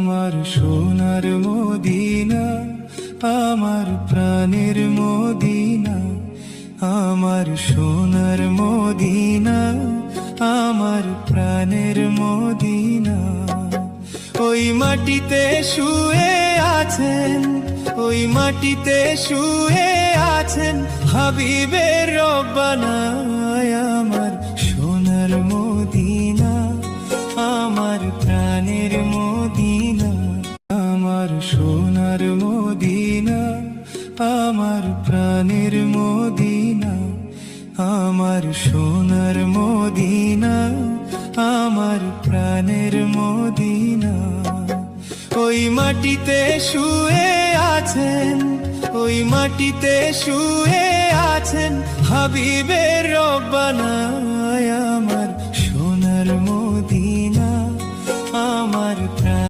আমার সোনার মদিনা, আমার প্রাণের মদিনা, আমার সোনার মদিনা, আমার প্রাণের মদিনা। ওই মাটিতে শুয়ে আছেন, ওই মাটিতে শুয়ে আছেন হাবিবের রব্বানা। আমার সোনার মদিনা, আমার প্রাণের মদিনা, আমার সোনার মদিনা, আমার প্রাণের মদিনা, আমার সোনার মদিনা, আমার প্রাণের মদিনা। ওই মাটিতে শুয়ে আছেন, ওই মাটিতে শুয়ে আছেন হাবিবের রব্বানা। আমার